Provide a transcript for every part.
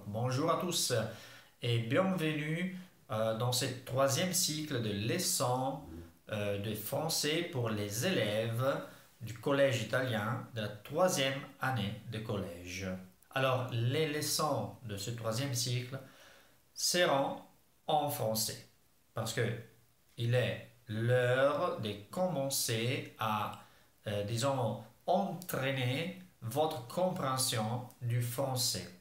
bonjour à tous et bienvenue dans ce troisième cycle de leçons de français pour les élèves du collège italien de la troisième année de collège. Alors, les leçons de ce troisième cycle seront en français parce que il est l'heure de commencer à, disons, entraîner votre compréhension du français.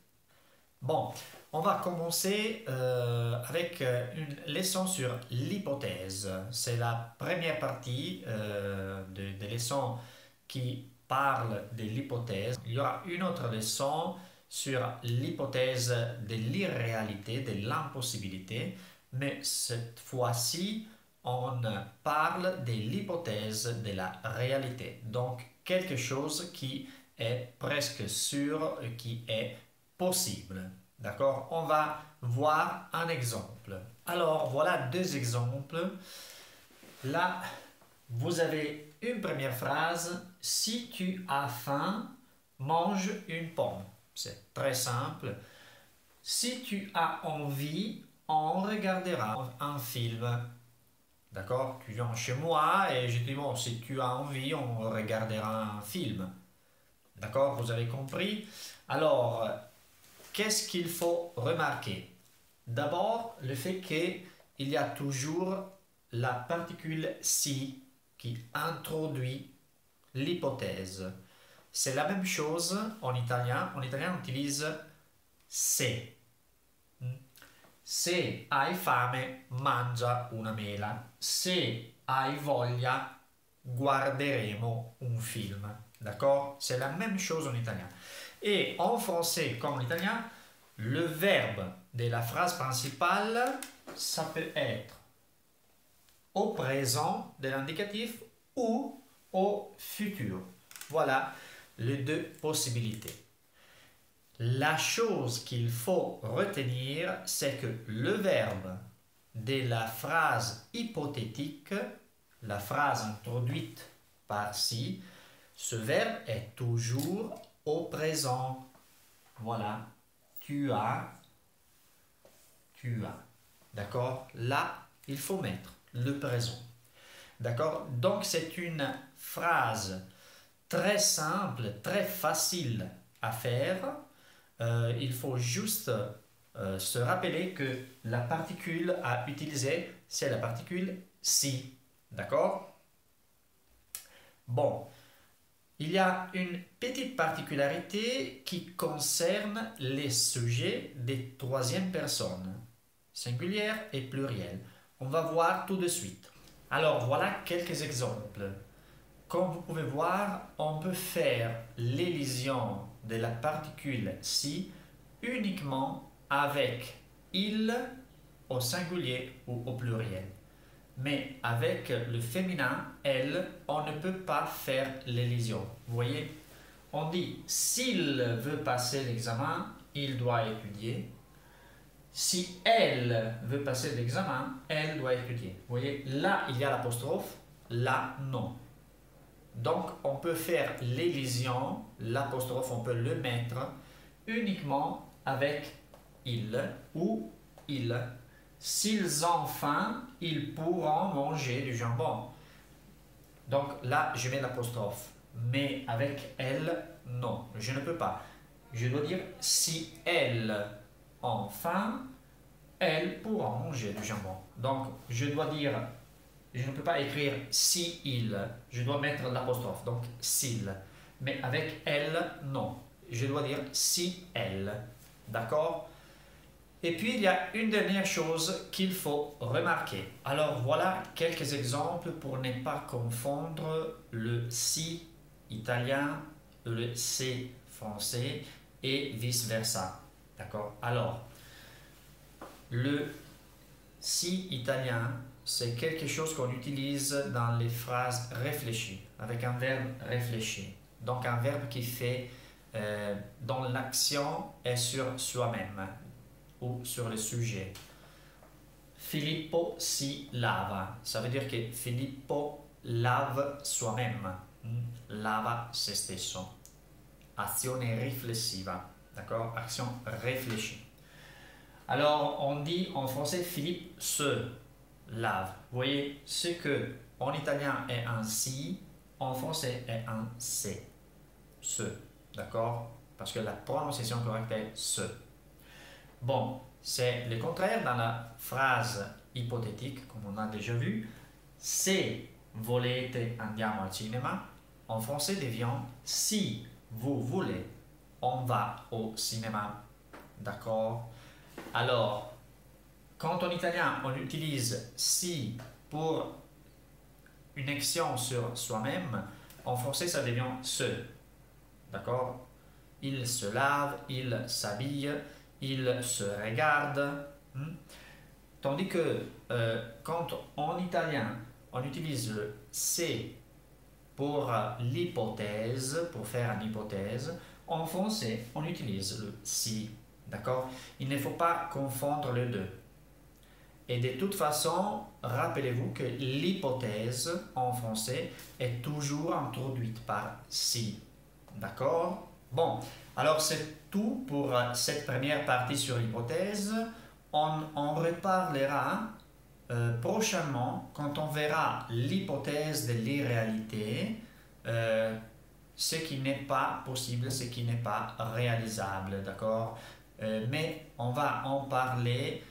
Bon, on va commencer avec une leçon sur l'hypothèse. C'est la première partie des leçons qui parle de l'hypothèse. Il y aura une autre leçon sur l'hypothèse de l'irréalité, de l'impossibilité, mais cette fois-ci, on parle de l'hypothèse de la réalité. Donc, quelque chose qui est presque sûr, qui est possible. D'accord? On va voir un exemple. Alors, voilà deux exemples. Là, vous avez une première phrase. Si tu as faim, mange une pomme. C'est très simple. Si tu as envie, on regardera un film. D'accord? Tu viens chez moi et je dis, bon, si tu as envie, on regardera un film. D'accord? Vous avez compris? Alors, qu'est-ce qu'il faut remarquer? D'abord, le fait qu'il y a toujours la particule si qui introduit l'hypothèse. C'est la même chose en italien. En italien, on utilise se. Se hai fame, mangia una mela. Se hai voglia, guarderemo un film. D'accord? C'est la même chose en italien. Et en français comme en italien, le verbe de la phrase principale, ça peut être au présent de l'indicatif ou au futur. Voilà les deux possibilités. La chose qu'il faut retenir, c'est que le verbe de la phrase hypothétique, la phrase introduite par si, ce verbe est toujours au présent. Voilà. Tu as. D'accord? Là, il faut mettre le présent. D'accord? Donc, c'est une phrase très simple, très facile à faire. Il faut juste se rappeler que la particule à utiliser, c'est la particule si. D'accord? Bon. Il y a une petite particularité qui concerne les sujets des troisième personnes, singulière et pluriel. On va voir tout de suite. Alors voilà quelques exemples. Comme vous pouvez voir, on peut faire l'élision de la particule si uniquement avec il au singulier ou au pluriel. Mais avec le féminin, elle, on ne peut pas faire l'élision. Vous voyez, on dit s'il veut passer l'examen, il doit étudier. Si elle veut passer l'examen, elle doit étudier. Vous voyez, là, il y a l'apostrophe, là, non. Donc, on peut faire l'élision, l'apostrophe, on peut le mettre uniquement avec il ou il. S'ils ont faim, ils pourront manger du jambon. Donc là, je mets l'apostrophe. Mais avec elle, non, je ne peux pas. Je dois dire si elles ont faim, elles pourront manger du jambon. Donc je dois dire, je ne peux pas écrire si il, je dois mettre l'apostrophe. Donc s'il. Mais avec elle, non. Je dois dire si elle. D'accord? Et puis, il y a une dernière chose qu'il faut remarquer. Alors, voilà quelques exemples pour ne pas confondre le si italien et le c'est français et vice-versa. D'accord? Alors, le si italien, c'est quelque chose qu'on utilise dans les phrases réfléchies, avec un verbe réfléchi. Donc, un verbe qui fait, dont l'action est sur soi-même ou sur le sujet. Filippo si lava. Ça veut dire que Filippo lave soi-même. Lava se stesso. Azione riflessiva. D'accord? Action réfléchie. Alors, on dit en français Philippe se lave. Vous voyez, ce que en italien est un si, en français est un c'est. Se. D'accord? Parce que la prononciation correcte est se. Bon, c'est le contraire dans la phrase hypothétique, comme on a déjà vu. Se volete andiamo al cinema. En français devient si vous voulez, on va au cinéma. D'accord? Alors, quand en italien on utilise si pour une action sur soi-même, en français ça devient se. D'accord? Il se lave, il s'habille, il se regarde. Tandis que quand en italien on utilise le c'est pour l'hypothèse, pour faire une hypothèse, en français on utilise le si. D'accord? Il ne faut pas confondre les deux. Et de toute façon, rappelez-vous que l'hypothèse en français est toujours introduite par si. D'accord? Bon, alors c'est tout pour cette première partie sur l'hypothèse. On reparlera prochainement quand on verra l'hypothèse de l'irréalité, ce qui n'est pas possible, ce qui n'est pas réalisable. D'accord? Mais on va en parler,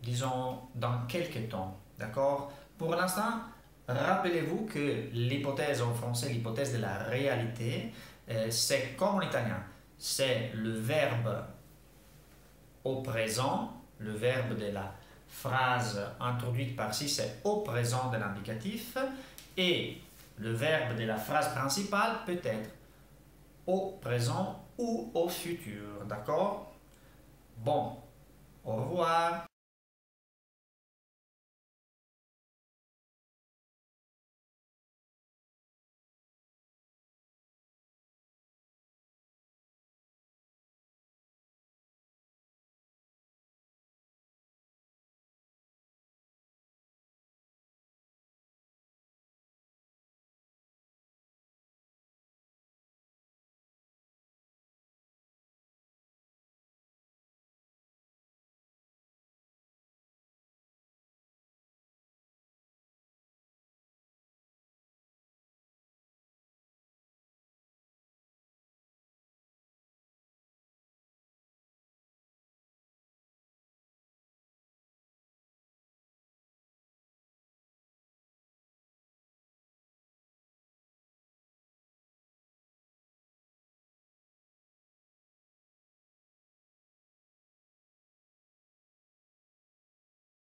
disons, dans quelques temps. D'accord? Pour l'instant, rappelez-vous que l'hypothèse en français, l'hypothèse de la réalité, c'est comme en italien. C'est le verbe au présent, le verbe de la phrase introduite par si, c'est au présent de l'indicatif. Et le verbe de la phrase principale peut être au présent ou au futur. D'accord? Bon, au revoir.